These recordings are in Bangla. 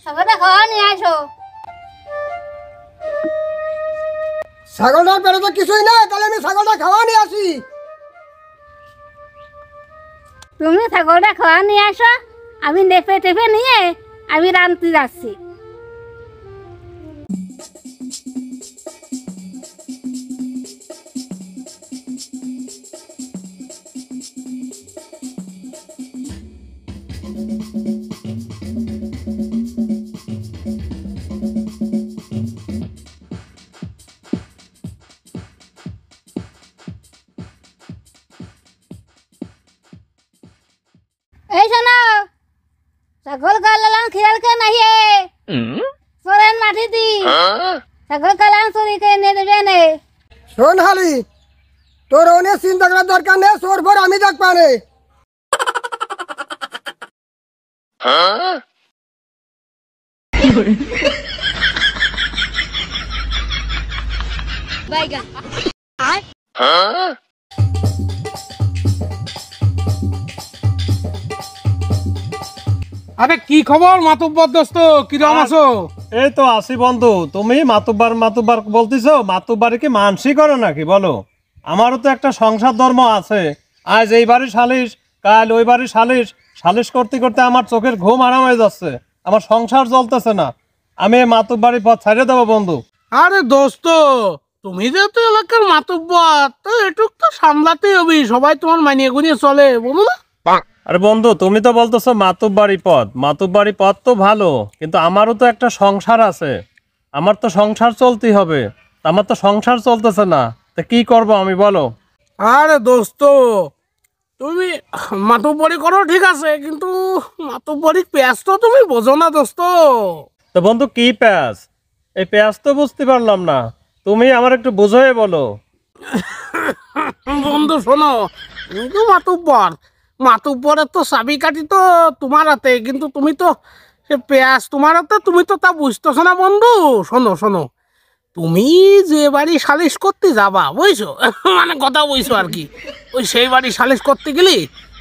ছাগলটা খাওয়া নিয়ে আসো। ছাগলটার পেটে তো কিছুই নাই, তাহলে আমি ছাগলটা খাওয়া নিয়ে আসি। তুমি ছাগলটা খাওয়া নিয়ে আসো, আমি নেপে টেপে নিয়ে আমি রাঁধতে যাচ্ছি। এই শোনো, ছাগল কালাম খেয়াল কে নাহিয়ে সরেন মাটি দি ছাগল কালাম চুরি কে নিয়ে দেবে নে। শোন হালি, তোর অনেক চিন্তা করার দরকার নেই, সোর ভর আমি দেখ পারে। আরে কি খবর মাতুব্বর দোস্ত, কিরম আছো? এই তো আছি বন্ধু। তুমি মাতুব্বার মাতুব্বার বলতেছো, মাতুব্বারে কি মানসি করো নাকি বলো? আমারও তো একটা সংসার ধর্ম আছে। আজ এই বাড়ি সালিশ, কাল ওই বাড়ি সালিশ, সালিশ করতে করতে আমার চোখের ঘুম আরাম হয়ে যাচ্ছে, আমার সংসার চলতেছে না। আমি এই মাতুব্বাড়ির পথ ছাড়িয়ে দেবো বন্ধু। আরে দোস্ত, তুমি যেহেতু এলাকার মাতুব্বর, তো এটুক তো সামলাতেই হবে, সবাই তোমার মানিয়ে গুনিয়ে চলে, বলো না? আরে বন্ধু, তুমি তো বলতেছো মাতুব্বাড়ি পথ, মাতুব্বাড়ি পথ তো ভালো, কিন্তু আমারও তো একটা সংসার আছে, আমার তো সংসার চলতেই হবে। আমার তো সংসার চলতেছে না, তা কি করবো আমি বলো? আরে দোস্ত, তুমি মাতুব্বরি করো ঠিক আছে, কিন্তু মাতুব্বরি পেঁয়াজ তো তুমি বোঝো না দোস্ত। তো বন্ধু কি পেঁয়াজ? এই পেঁয়াজ তো বুঝতে পারলাম না, তুমি আমার একটু বুঝিয়ে বলো। বন্ধু শোনো, তুমি তো মাতুব্বর, মাতুব্বরের তো চাবিকাঠি তো তোমার হাতে, কিন্তু তুমি তো সে পেঁয়াজ তোমার হাতে, তুমি তো তা বুঝতেছো না বন্ধু। শোনো শোনো, তুমি যে বাড়ি সালিশ করতে যাবা বুঝছো, মানে কথা বুঝছো আর কি, ওই সেই বাড়ি সালিশ করতে গেলে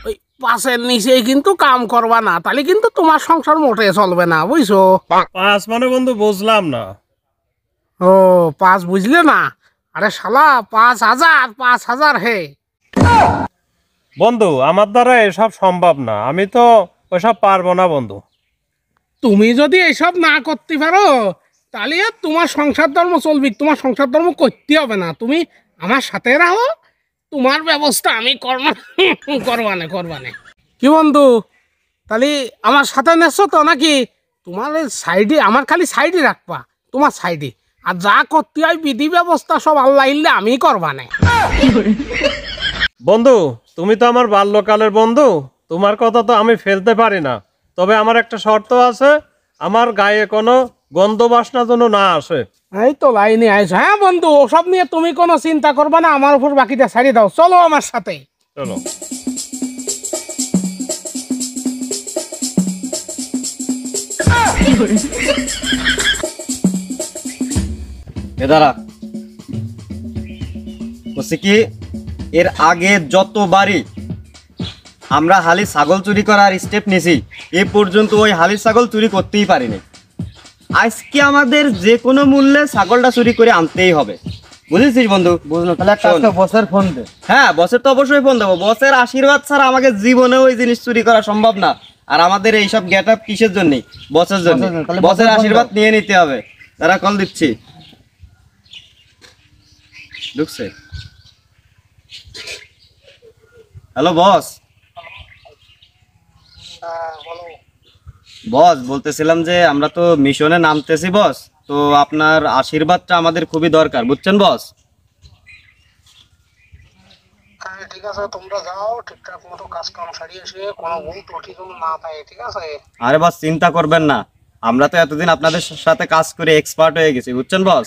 ওই পাশের নিচে কিন্তু কাম করবা না, তাহলে কিন্তু তোমার সংসার মোটে চলবে না বুঝছো। পাঁচ মানে বন্ধু বুঝলাম না। ও পাঁচ বুঝলে না? আরে শালা 5,000, 5,000 হে। বন্ধু আমার দ্বারা এসব সম্ভব না, আমি তো ওসব পারবো না বন্ধু। তুমি যদি এসব না করতে পারো, তাহলে আর তোমার সংসার ধর্ম চলবে, তোমার সংসার ধর্ম করতে হবে না, তুমি আমার সাথে রাহো, তোমার ব্যবস্থা আমি করবানে। কি বন্ধু, তাহলে আমার সাথে নেছো তো নাকি? তোমার সাইডে, আমার খালি সাইডে রাখবা, তোমার সাইডে, আর যা করতে হয় বিধি ব্যবস্থা সব আল্লাহ ইল্লে আমি করবানে। বন্ধু তুমি তো আমার বাল্যকালের বন্ধু, তোমার কথা তো আমি ফেলতে পারি না, তবে আমার একটা শর্ত আছে, আমার গায়ে কোনো গন্ধ বাসনা যেন না আসে। এই তো লাইনে আইস। হ্যাঁ বন্ধু, ওসব নিয়ে তুমি কোনো চিন্তা করবে না, আমার উপর বাকিটা ছাড়িয়ে দাও, চলো আমার সাথে। চলো। দাঁড়া বলছি কি, এর আগে যতবারই আমরা হালি ছাগল চুরি করার স্টেপ নিয়েছি, এ পর্যন্ত ওই হালির ছাগল চুরি করতেই পারিনি। আজকে আমাদের যে কোনো মূল্যে ছাগলটা চুরি করে আনতেই হবে, বুঝেছিস বন্ধু? বুঝলো, তাহলে একটা বসের ফোন দে। হ্যাঁ, বসের তো অবশ্যই ফোন দেবো, বসের আশীর্বাদ ছাড়া আমাকে জীবনে ওই জিনিস চুরি করা সম্ভব না। আর আমাদের এইসব গেট আপ কিসের জন্য? বসের জন্য। বসের আশীর্বাদ নিয়ে নিতে হবে। তারা কল দিচ্ছি, ঢুকছে। Hello boss. বস বলতেছিলাম যে আমরা তো মিশনে নামতেছি বস, তো আপনার আশীর্বাদটা আমাদের খুবই দরকার, বুঝছেন বস? হ্যাঁ ঠিক আছে, তোমরা যাও, ঠিকঠাক মতো কাজ কাম সারিয়ে এসে কোনো ভুল ত্রুটি যেন না পায়, ঠিক আছে? আরে বস চিন্তা করবেন না, আমরা তো এতদিন আপনাদের সাথে কাজ করে এক্সপার্ট হয়ে গেছি, বুঝছেন বস?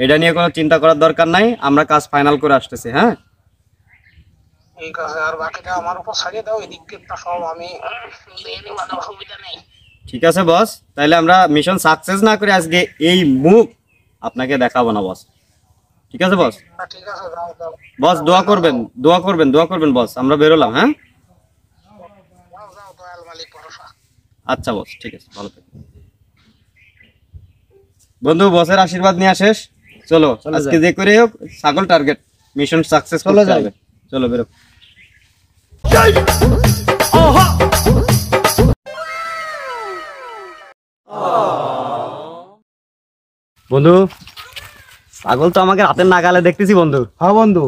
এটা নিয়ে কোনো চিন্তা করার দরকার নাই, আমরা কাজ ফাইনাল করে আসতেছি। হ্যাঁ ঠিক আছে, আর বাকিটা আমার উপর ছাড়িয়ে দাও, এদিক দিকটা সব আমি দিয়ে নিব, অসুবিধা নেই। ঠিক আছে বস, তাহলে আমরা মিশন সাকসেস না করে আজকে এই মুখ আপনাকে দেখাবো না বস। ঠিক আছে বস? ঠিক আছে, যাও যাও বস দোয়া করবেন, দোয়া করবেন বস, আমরা বেরোলাম। হ্যাঁ যাও যাও, দয়াল মালিক ভরসা। আচ্ছা বস, ঠিক আছে, ভালো থাকবেন। বন্ধু বসের আশীর্বাদ নিয়ে শেষ, চলো আজকে যে করে হোক ছাগল টার্গেট মিশন সাকসেস চলো করতে যাই। হবে। চলো বেরো। বন্ধু ছাগল তো আমাকে রাতের নাগালে দেখতেছি বন্ধু। হ্যাঁ বন্ধু,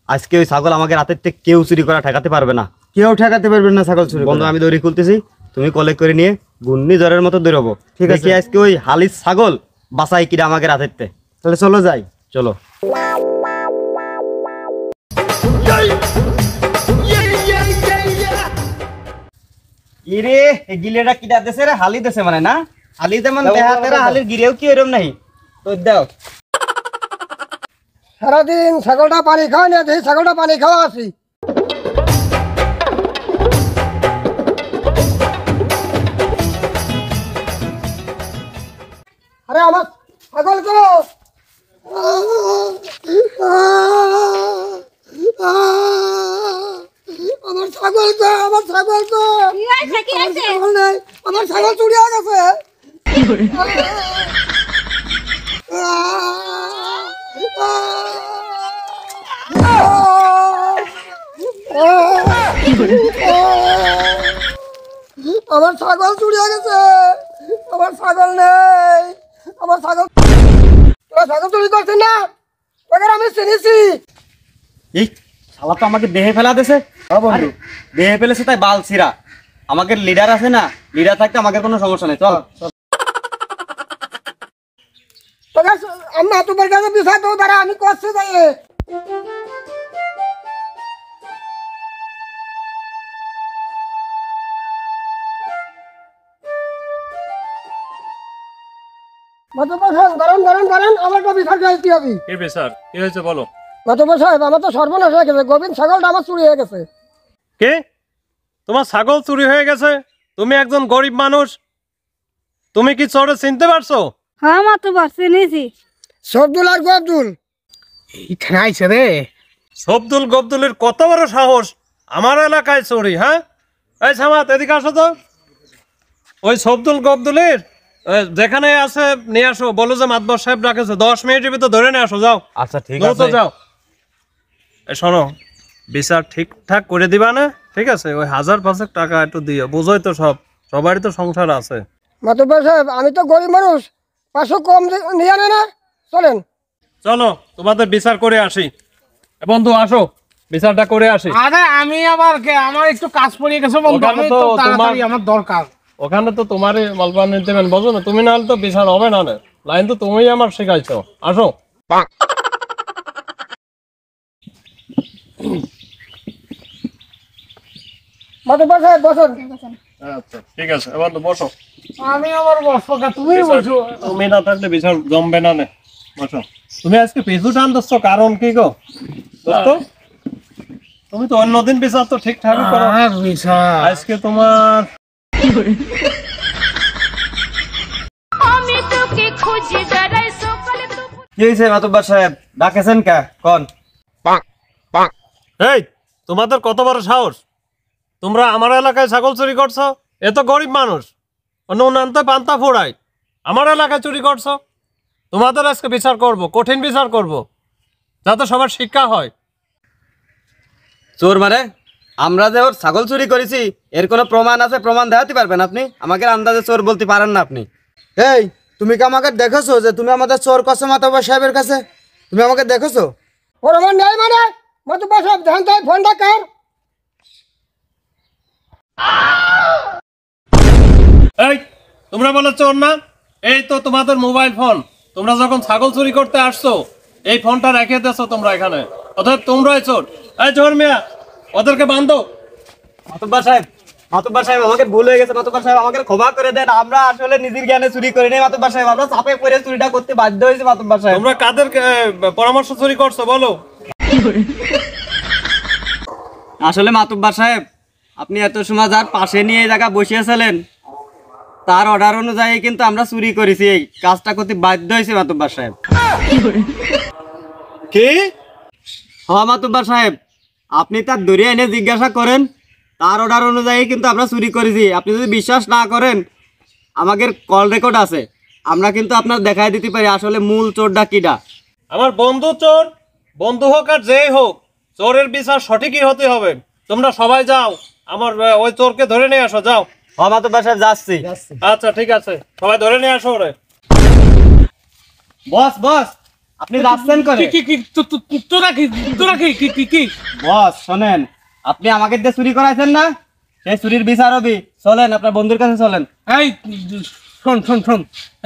আজকে ওই ছাগল আমাকে রাতের থেকে কেউ চুরি করা ঠেকাতে পারবে না। কেউ ঠেকাতে পারবেন না ছাগল চুরি বন্ধু আমি দড়ি খুলতেছি, তুমি কলেক্ট করে নিয়ে ঘূর্ণি জ্বরের মতো দৌড়াবো। ঠিক আছে। দেখি আজকে ওই হালির ছাগল বাসাই কিরা আমাকে রাতের তে। তাহলে চলো যাই। চলো। ইরে এই গিলেটা কিটা দেছে রে? হালি দেছে মানে না? হালি যেমন দেহাতেরা হালির গিরেও কি এরম নাই তো দাও। সারাদিন ছাগলটা পানি খাওয়া নিয়ে দেখি ছাগলটা পানি খাওয়া আসি। আরে আমার ছাগল তো আমার ছাগল তো আমার ছাগল তো কি হয়েছে কি হয়েছে? ছাগল নেই, আমার ছাগল চুরি হয়ে গেছে। আমার ছাগল চুরি হয়ে গেছে, আমার ছাগল নেই, আমার ছাগল। তোরা ছাগল চুরি করছিস না? তোকে আমি চিনিছি। এই শালা তো আমাকে দেহে ফেলা দেছে। হ্যাঁ বন্ধু, দেহে ফেলেছে তাই বাল ছিড়া। আমাকে লিডার আছে না, লিডার থাকতে আমাকে কোনো সমস্যা নেই। চল তোকে আমি তোমার কাছে বিষয় তো দ্বারা আমি করছি যাই। মাতব্বর সাহেব দাঁড়ান দাঁড়ান দাঁড়ান, আমার তো বিচার চাইতে হবে। কি বিচার? কি হয়েছে বলো। মাতব্বর সাহেব আমার তো সর্বনাশ হয়ে গেছে, গোবিন্দ ছাগলটা আমার চুরি হয়ে গেছে। কে? তোমার ছাগল চুরি হয়ে গেছে? তুমি একজন গরিব মানুষ, তুমি কি চোরে চিনতে পারছো? হ্যাঁ মাতুব্বর চিনিছি। সবদুল আর গবদুল। এইখানে আইছে রে। সবদুল গবদুলের কত বড় সাহস আমার এলাকায় চুরি! হ্যাঁ, এই সামাত এদিকে আসো তো। ওই সবদুল গবদুলের যেখানে আছে নিয়ে আসো, বলো যে মাতবর সাহেব রাখেছে, 10 মিনিটের ভিতর ধরে নিয়ে আসো, যাও। আচ্ছা ঠিক দ্রুত যাও। শোনো, বিচার ঠিকঠাক করে দিবা না? ঠিক আছে, ওই 1000-500 টাকা একটু দিও, বুঝোই তো সবারই তো সংসার আছে। মাতব্বর সাহেব আমি তো গরিব মানুষ, 500 কম নিয়ে আনে না, চলেন। চলো তোমাদের বিচার করে আসি। এ বন্ধু আসো, বিচারটা করে আসি। আরে আমি আবার কে, আমার একটু কাজ পড়ে গেছে বন্ধু, ওখানে আমি তো তো তোমার- তাড়াতাড়ি আমার দরকার। ওখানে তো তোমারই মালপানি দেবেন, বোঝো না? তুমি নাহলে তো বিচার হবে না। লাইন তো তুমিই আমার শেখাইছো। আসো। মাতব্বর সাহেব বসুন। আচ্ছা ঠিক আছে, এবার তো বসো। আমি আবার বসবো কে? তুমি বসো। তুমি না থাকলে বিচার জমবে না। বসো। তুমি আজকে পিছু টান দিচ্ছ, কারণ কি গো দোস্ত? তুমি তো অন্যদিন বিচার তো ঠিকঠাকই করো, আর বিচার। আজকে তোমার আমি তোকে খুঁজি বেড়াই সকালে দুপুর কি হয়েছে মাতব্বর সাহেব, ডাকেছেন কা কোন? এই তোমাদের কত বড় সাহস! তোমরা আমার এলাকায় ছাগল চুরি করছো? এ তো গরিব মানুষ, অন্য উন্নয়নতে পান্তা ফোড়ায়, আমার এলাকায় চুরি করছো। তোমাদের আজকে বিচার করব, কঠিন বিচার করব, যাতে সবার শিক্ষা হয়। চোর মানে? আমরা যে ওর ছাগল চুরি করেছি এর কোনো প্রমাণ আছে? প্রমাণ দেখাতে পারবেন আপনি? আমাকে আন্দাজে চোর বলতে পারেন না আপনি। এই তুমি কি আমাকে দেখেছো যে তুমি আমাদের চোর করছো মাতব্বর সাহেবের কাছে? তুমি আমাকে দেখেছো? ওর আমার নেই মানে মাতব্বর সাহেব ধ্যান তাই ফোনটা কার? এই তোমরা বলো চোর না? এই তো তোমাদের মোবাইল ফোন। তোমরা যখন ছাগল চুরি করতে আসছো এই ফোনটা রেখে দিয়েছো তোমরা এখানে, অর্থাৎ তোমরাই চোর। এই চোর মিয়া, ওদেরকে বান্ধো। মাতব্বর সাহেব, মাতব্বর সাহেব আমাকে ভুল হয়ে গেছে। মাতব্বর সাহেব আমাকে ক্ষমা করে দেন, আমরা আসলে নিজের জ্ঞানে চুরি করি নাই মাতব্বর সাহেব, আমরা চাপে পড়ে চুরিটা করতে বাধ্য হয়েছি মাতব্বর সাহেব। তোমরা কাদের পরামর্শ চুরি করছো বলো? আসলে মাতব্বর সাহেব আপনি এত সময় যার পাশে নিয়ে এই জায়গা বসিয়েছিলেন তার অর্ডার অনুযায়ী কিন্তু আমরা চুরি করেছি, এই কাজটা করতে বাধ্য হয়েছি মাতব্বর সাহেব। কি? হ্যাঁ মাতব্বর সাহেব, আপনি তার ধরে এনে জিজ্ঞাসা করেন, তার অর্ডার অনুযায়ী কিন্তু আমরা চুরি করেছি। আপনি যদি বিশ্বাস না করেন আমাদের কল রেকর্ড আছে, আমরা কিন্তু আপনার দেখাই দিতে পারি আসলে মূল চোরটা কিডা। আমার বন্ধু চোর, বন্ধু হোক আর যেই হোক, চোরের বিচার সঠিকই হতে হবে। তোমরা সবাই যাও, আমার ওই চোরকে ধরে নিয়ে আসো, যাও। মাতুব্বার সাহেব যাচ্ছি। আচ্ছা ঠিক আছে, সবাই ধরে নিয়ে আসো ওরে। বস বস আপনি যাচ্ছেন করে? তোরা কি কি বস শোনেন, আপনি আমাকে দিয়ে চুরি করাইছেন না, সেই চুরির বিচার হবে। চলেন আপনার বন্ধুর কাছে চলেন। এই শোন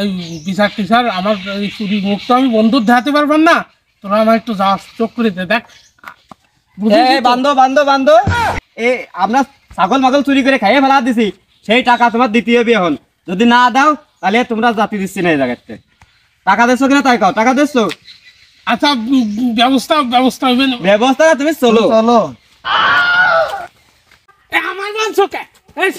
এই বিচার টিচার আমার এই চুরি মুখ তো আমি বন্ধুর দেখাতে পারবেন না, তোরা আমার একটু যা চোখ করে দে দেখ। এই বান্ধব এ আমরা ছাগল মাগল চুরি করে খাইয়ে ফেলা দিছি, সেই টাকা তোমার দিতে হবে এখন। যদি না দাও তাহলে তোমরা জাতি দিচ্ছি না এই জায়গাতে। টাকা দিচ্ছ কিনা তাই কাও, টাকা দিচ্ছ? আচ্ছা ব্যবস্থা হবে না। ব্যবস্থা না, তুমি চলো। চলো। আমার মাংস কে এই